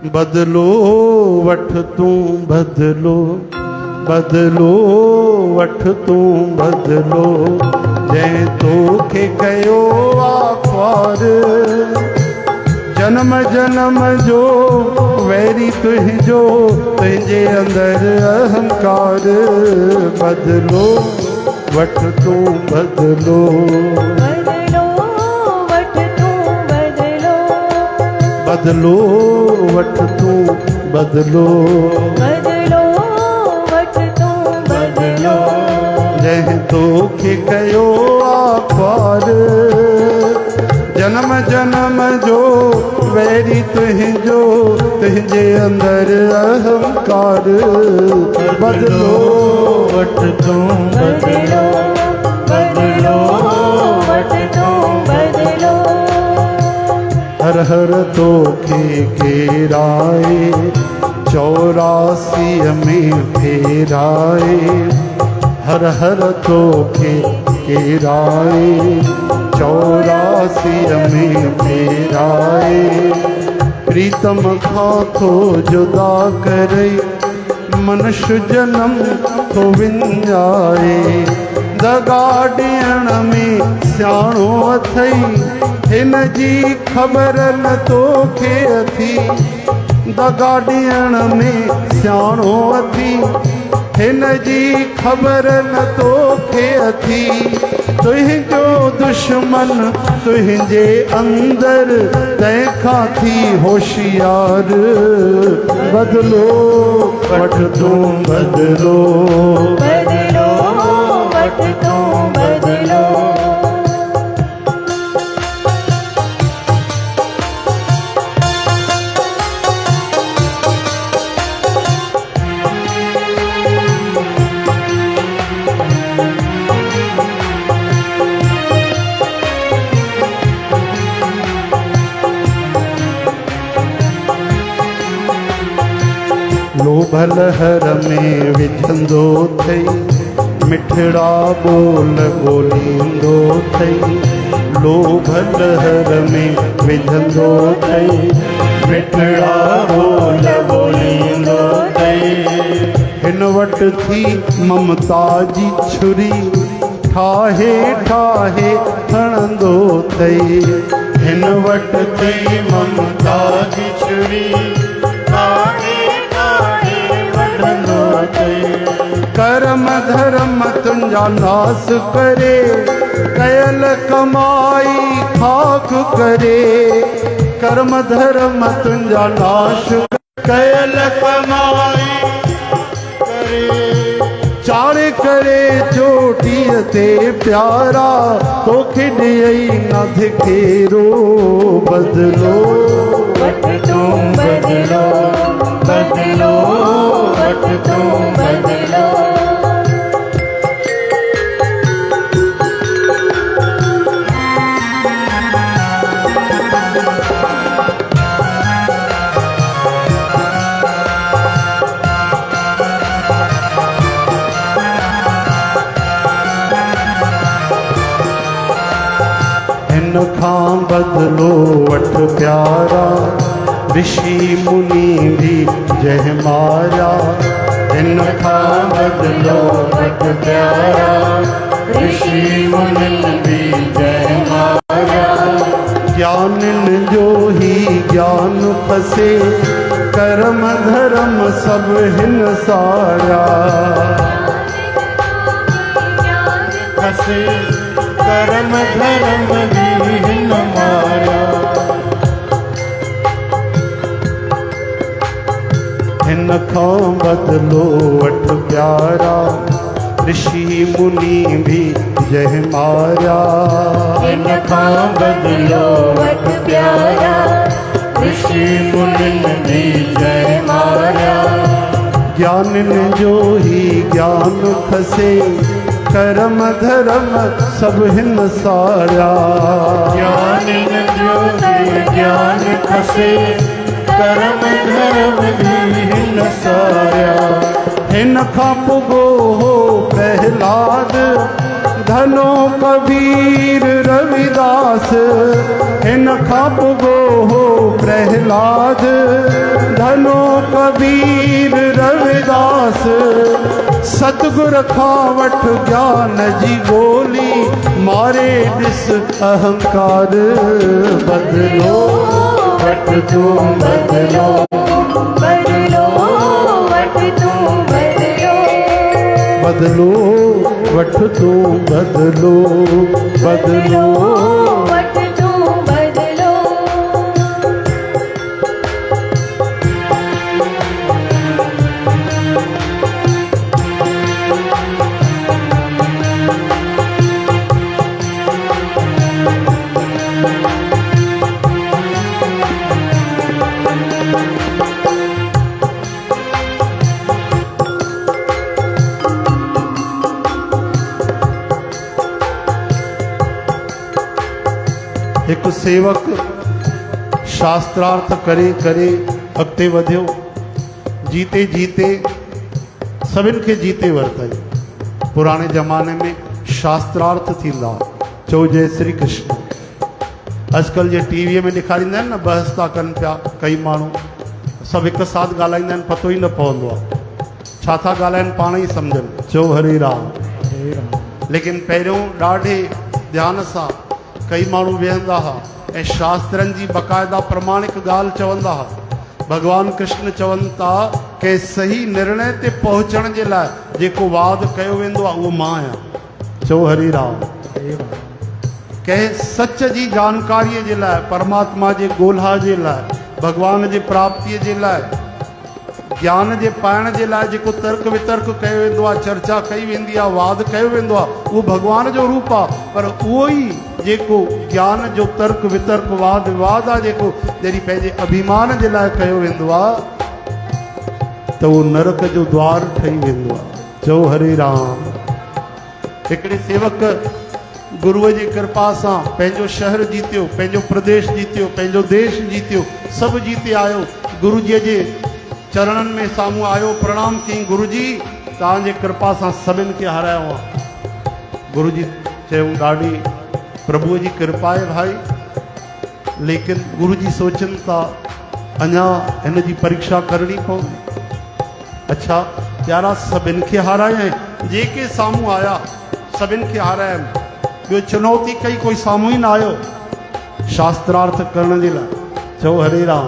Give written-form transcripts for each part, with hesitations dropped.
बदलो वठ तू बदलो, बदलो वठ तू बदलो, जंहिं तोखे कयो आख्वार। जन्म जन्म जो वैरी तुंहिंजो, तुंहिंजे अंदर अहंकार। बदलो वठ तू बदलो, बदलो वठ तू बदलो, बदलो वठ तू बदलो, जंहिं तोखे कयो आख्वार। जन्म जन्म जो वैरी तुंहिंजो, तुंहिंजे अंदर अहंकार। बदलो वठ तू बदलो, बदलो वठ तू बदलो। हर हर तोखे केराए, 84 में फेराए। हर हर तोखे केराए, 84 में फेराए। प्रीतम खां थो जुदा करे, मनुष्य जन्म थो विञाए। दगा ॾियण में सियाणो अथई, हिन जी ख़बर न तोखे अथी। दगा ॾियण में सियाणो अथी, हिन जी ख़बर न तोखे अथी। तुंहिंजो दुश्मन तुंहिंजे अंदर, तंहिंखां थी होशियार। बदलो वठ तू बदलो, बदलो वठ तू बदलो। लोभ लहर में विझंदो थई, मिठड़ा बोल ॻोल्हींदो थई। लोभ लहर में विझंदो थई, मिठड़ा बोल ॻोल्हींदो थई। हिन वटि थी ममता जी छुरी, ठाहे ठाहे हणंदो थई। हिन वटि थी ममता जी छुरी, कर्म धर्म तुंहिंजा नास करे, कयल कमाई खाक करे। कर्म धर्म तुंहिंजा नाश, कयल कमाई करे। चाढ़े करे चोटीअ ते प्यारा, तोखे ॾियई न धिकेरो। बदलो वठ तू बदलो, बदलो वठ तू बदलो। हिन खां बदलो वठ प्यारा, ऋषि मुनि भी जय माया। हिन खां बदलो वठ प्यारा, ऋषि मुनि भी जय माया। ज्ञानिन जो ही ज्ञान फसे, कर्म धर्म सब हिन सारा। फसे कर्म धर्म भी हिन माया। हिन खां बदलो वठ प्यारा, ऋषि मुनि भी जय माया। हिन खां बदलो वठ प्यारा, ऋषि मुनि भी जय माया। ज्ञानिन जो ही ज्ञान फसे, कर्म धर्म सब हिन सारा। ज्ञानिन जो ही ज्ञान फसे, कर्म धर्म भी हिन सारा। हिन खां पुगो हो प्रहलाद, धनो कबीर रविदास हिन खां पुगो हो प्रहलाद। धनो कबीर रविदास सतगुर खां वठ ज्ञान जी गोली, मारे ॾिस अहंकार बदलो वट तू बदलो, बदलो वट तू बदलो, बदलो वठ तू बदलो, बदलो वट तू बदलो। एक सेवक शास्त्रार्थ करे करे अॻिते वधियो, जीते जीते सभिनि खे जीते वरितई। पुराणे ज़माने में शास्त्रार्थ थींदा, चओ जय श्री कृष्ण। अॼुकल्ह जे टीवीअ में ॾेखारींदा आहिनि न, बहस था कनि पिया कई माण्हू, सभु हिकु साथ ॻाल्हाईंदा आहिनि, पतो ई न पवंदो आहे छा था ॻाल्हाइनि, पाण ई सम्झनि। चओ हरे राम। लेकिन पहिरियों ॾाढे ध्यान सां कई माण्हू वेहंदा हुआ ऐं शास्त्रनि जी बाक़ाइदा प्रमाणिक ॻाल्हि चवंदा हुआ। भगवान कृष्ण चवनि था के सही निर्णय ते पहुचण जे लाइ जेको वाद कयो वेंदो आहे उहो मां आहियां। चओ हरि राम। कंहिं सच जी जानकारीअ जे लाइ, परमात्मा जे ॻोल्हा जे लाइ, भगवान जे प्राप्तीअ जे लाइ, ज्ञान जे पाइण जे लाइ जेको तर्क वितर्क कयो वेंदो आहे, चर्चा कई वेंदी आहे, वाद कयो वेंदो आहे, उहो भगवान जो रूप आहे। पर उहो ई जेको ज्ञान जो तर्क वितर्क वाद विवाद आहे, जेको जॾहिं पंहिंजे अभिमान जे लाइ कयो वेंदो आहे, त उहो नरक जो द्वार ठही वेंदो आहे। चओ हरे राम। हिकिड़े सेवक गुरूअ जी कृपा सां पंहिंजो शहर जीतियो, पंहिंजो प्रदेश जीतियो, पंहिंजो देश जीतियो, सभु जीते आयो। गुरुजीअ जे चरणनि में साम्हूं आयो, प्रणाम कयईं, गुरुजी तव्हांजे कृपा सां सभिनि खे हारायो आहे। गुरुजी चयूं ॾाढी प्रभुअ जी कृपा आहे भाई, लेकिन गुरुजी सोचनि था अञा हिन जी परीक्षा करणी पवंदी। अच्छा प्यारा, सभिनि खे हाराया, जेके साम्हूं आया सभिनि खे हाराया। ॿियो चुनौती कई, कोई साम्हूं ई न आयो शास्त्रार्थ करण जे लाइ। चओ हरे राम।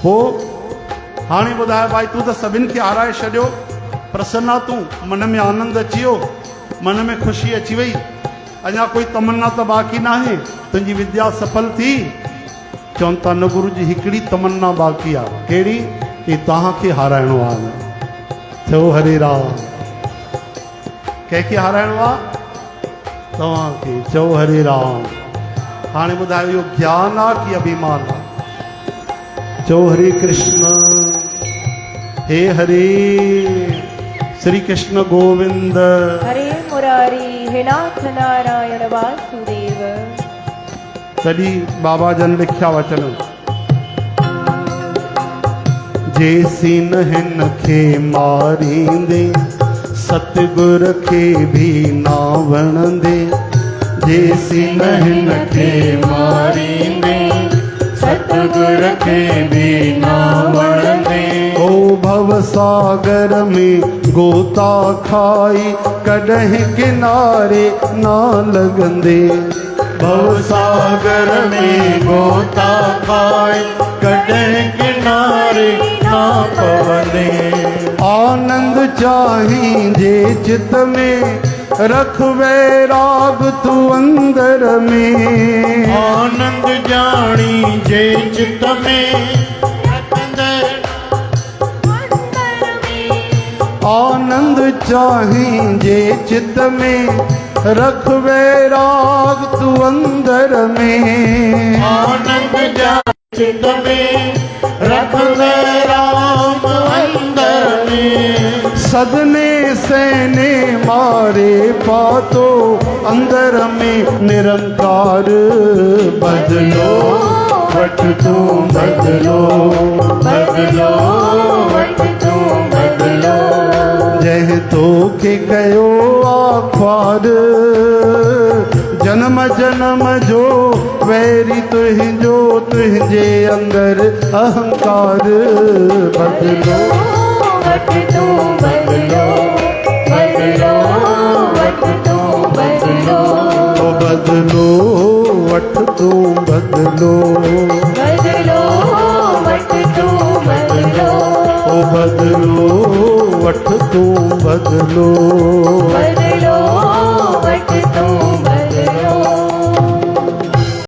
पोइ हाणे ॿुधाए भाई, तूं त सभिनि खे हाराए छॾियो, प्रसन्ना तूं, मन में आनंद अची वियो, मन में ख़ुशी अची वई, अञा कोई तमन्ना त बाक़ी न आहे, तुंहिंजी विद्या सफल थी? चवनि था न गुरु जी, हिकिड़ी तमन्ना बाक़ी आहे। कहिड़ी? कि तव्हांखे हाराइणो आहे। चओ हरे राम। कंहिंखे हाराइणो आहे? तव्हांखे। चओ हरे राम। हाणे ॿुधायो, इहो ज्ञान आहे कि अभिमान आहे? चो हरे कृष्ण। हे हरे श्री कृष्ण गोविंद, हरे मुरारी, हे नाथ नारायण वासुदेव। तॾहिं बाबा जन लिखिया वचन, जेसी न हिन खे मारींदे, सतगुर खे भी ना वणंदे। जेसी न हिन खे मारींदे, सतगुर खे भी ना वणंदे। ओ भव सागर में गोता खाई, कॾहिं किनारे ना लॻंदे। भव सागर में गोता खाई, कॾहिं किनारे ना पवंदे। आनंद चाहींजे चित में, रख वैराग तू अंदर में। आनंद जानी जे चित में, आनंद चाहींजे चित में, रख वैराग तू अंदर में। आनंद जानी चित में, रख वैराग अंदर में। सदने सहने मारे पातो, अंदर में निरंकार बदलो वट तू बदलो, बदलो वट तू बदलो। जय तो खे कयो आख्वार जन्म जन्म जो वैरी तुंहिंजो तुंहिंजे अंदर अहंकार बदलो वट तू बदलो बदलो वट तू बदलो ओ बदलो वट तू बदलो बदलो वट तू बदलो ओ बदलो वट तू बदलो बदलो